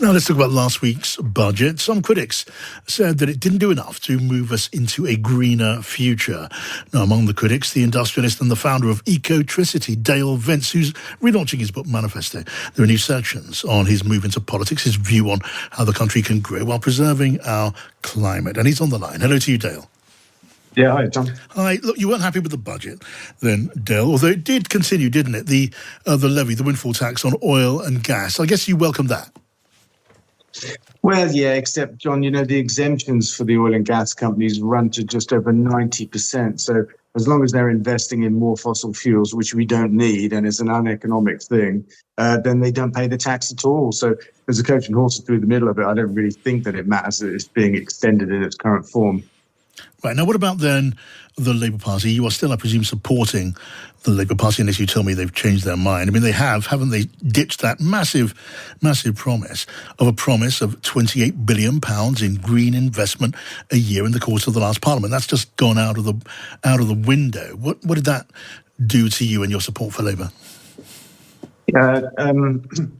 Now let's talk about last week's budget. Some critics said that it didn't do enough to move us into a greener future. Now, among the critics, the industrialist and the founder of Ecotricity, Dale Vince, who's relaunching his book Manifesto. There are new sections on his move into politics, his view on how the country can grow while preserving our climate. And he's on the line. Hello to you, Dale. Yeah, hi, John. Hi. Look, you weren't happy with the budget then, Dale, although it did continue, didn't it? The levy, the windfall tax on oil and gas. I guess you welcomed that. Well, yeah, except, John, the exemptions for the oil and gas companies run to just over 90%. So as long as they're investing in more fossil fuels, which we don't need, and it's an uneconomic thing, then they don't pay the tax at all. So there's a coach and horse through the middle of it. I don't really think that it matters that it's being extended in its current form. Right. Now, what about then the Labour Party? You are still, I presume, supporting the Labour Party unless you tell me they've changed their mind. I mean, they have, haven't they, ditched that massive promise of £28 billion in green investment a year in the course of the last Parliament. That's just gone out of the window. What did that do to you and your support for Labour?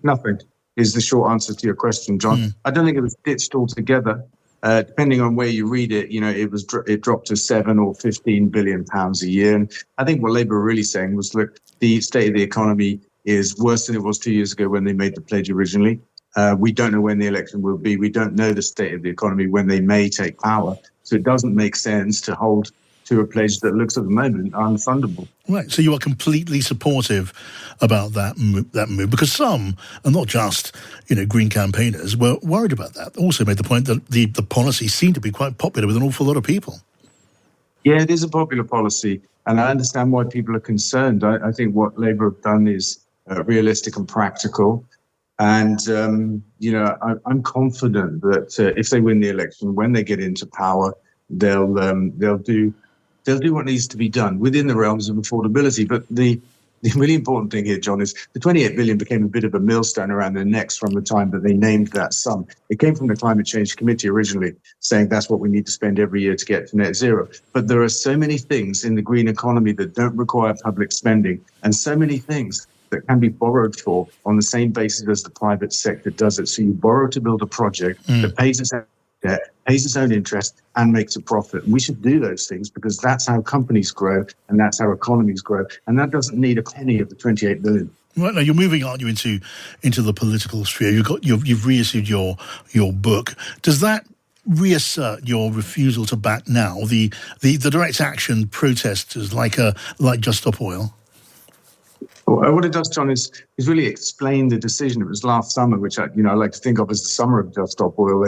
Nothing is the short answer to your question, John. I don't think it was ditched altogether. Depending on where you read it, it dropped to £7 or £15 billion a year. And I think what Labour were really saying was, look, the state of the economy is worse than it was 2 years ago when they made the pledge originally. We don't know when the election will be. We don't know the state of the economy when they may take power. So it doesn't make sense to hold to a pledge that looks at the moment unfundable. Right. So you are completely supportive about that move, because some, and not just Green campaigners, were worried about that. Also made the point that the policy seemed to be quite popular with an awful lot of people. Yeah, it is a popular policy, and I understand why people are concerned. I think what Labour have done is realistic and practical, and I'm confident that if they win the election, when they get into power, they'll do what needs to be done within the realms of affordability. But the really important thing here, John, is the 28 billion became a bit of a millstone around their necks from the time that they named that sum. It came from the Climate Change Committee originally, saying that's what we need to spend every year to get to net zero. But there are so many things in the green economy that don't require public spending, and so many things that can be borrowed for on the same basis as the private sector does it. So you borrow to build a project that pays its own debt, pays its own interest, and makes a profit. We should do those things because that's how companies grow and that's how economies grow. And that doesn't need a penny of the 28 billion. Right, now you're moving, aren't you, into the political sphere? You've reissued your book. Does that reassert your refusal to back now the direct action protesters like Just Stop Oil? Well, what it does, John, is really explain the decision. It was last summer, which I like to think of as the summer of Just Stop Oil.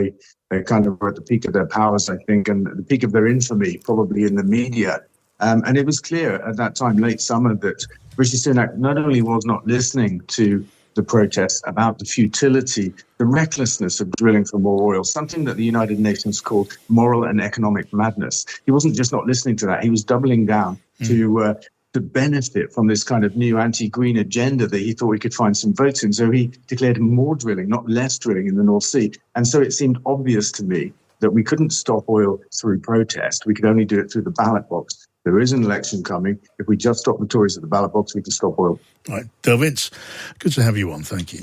They kind of were at the peak of their powers, I think, and the peak of their infamy, probably in the media. And it was clear at that time, late summer, that Rishi Sunak not only was not listening to the protests about the futility, the recklessness of drilling for more oil, something that the United Nations called moral and economic madness. He wasn't just not listening to that. He was doubling down to benefit from this kind of new anti-green agenda that he thought he could find some votes in. So he declared more drilling, not less drilling in the North Sea. And so it seemed obvious to me that we couldn't stop oil through protest. We could only do it through the ballot box. There is an election coming. If we just stop the Tories at the ballot box, we can stop oil. All right. Dale Vince, good to have you on. Thank you.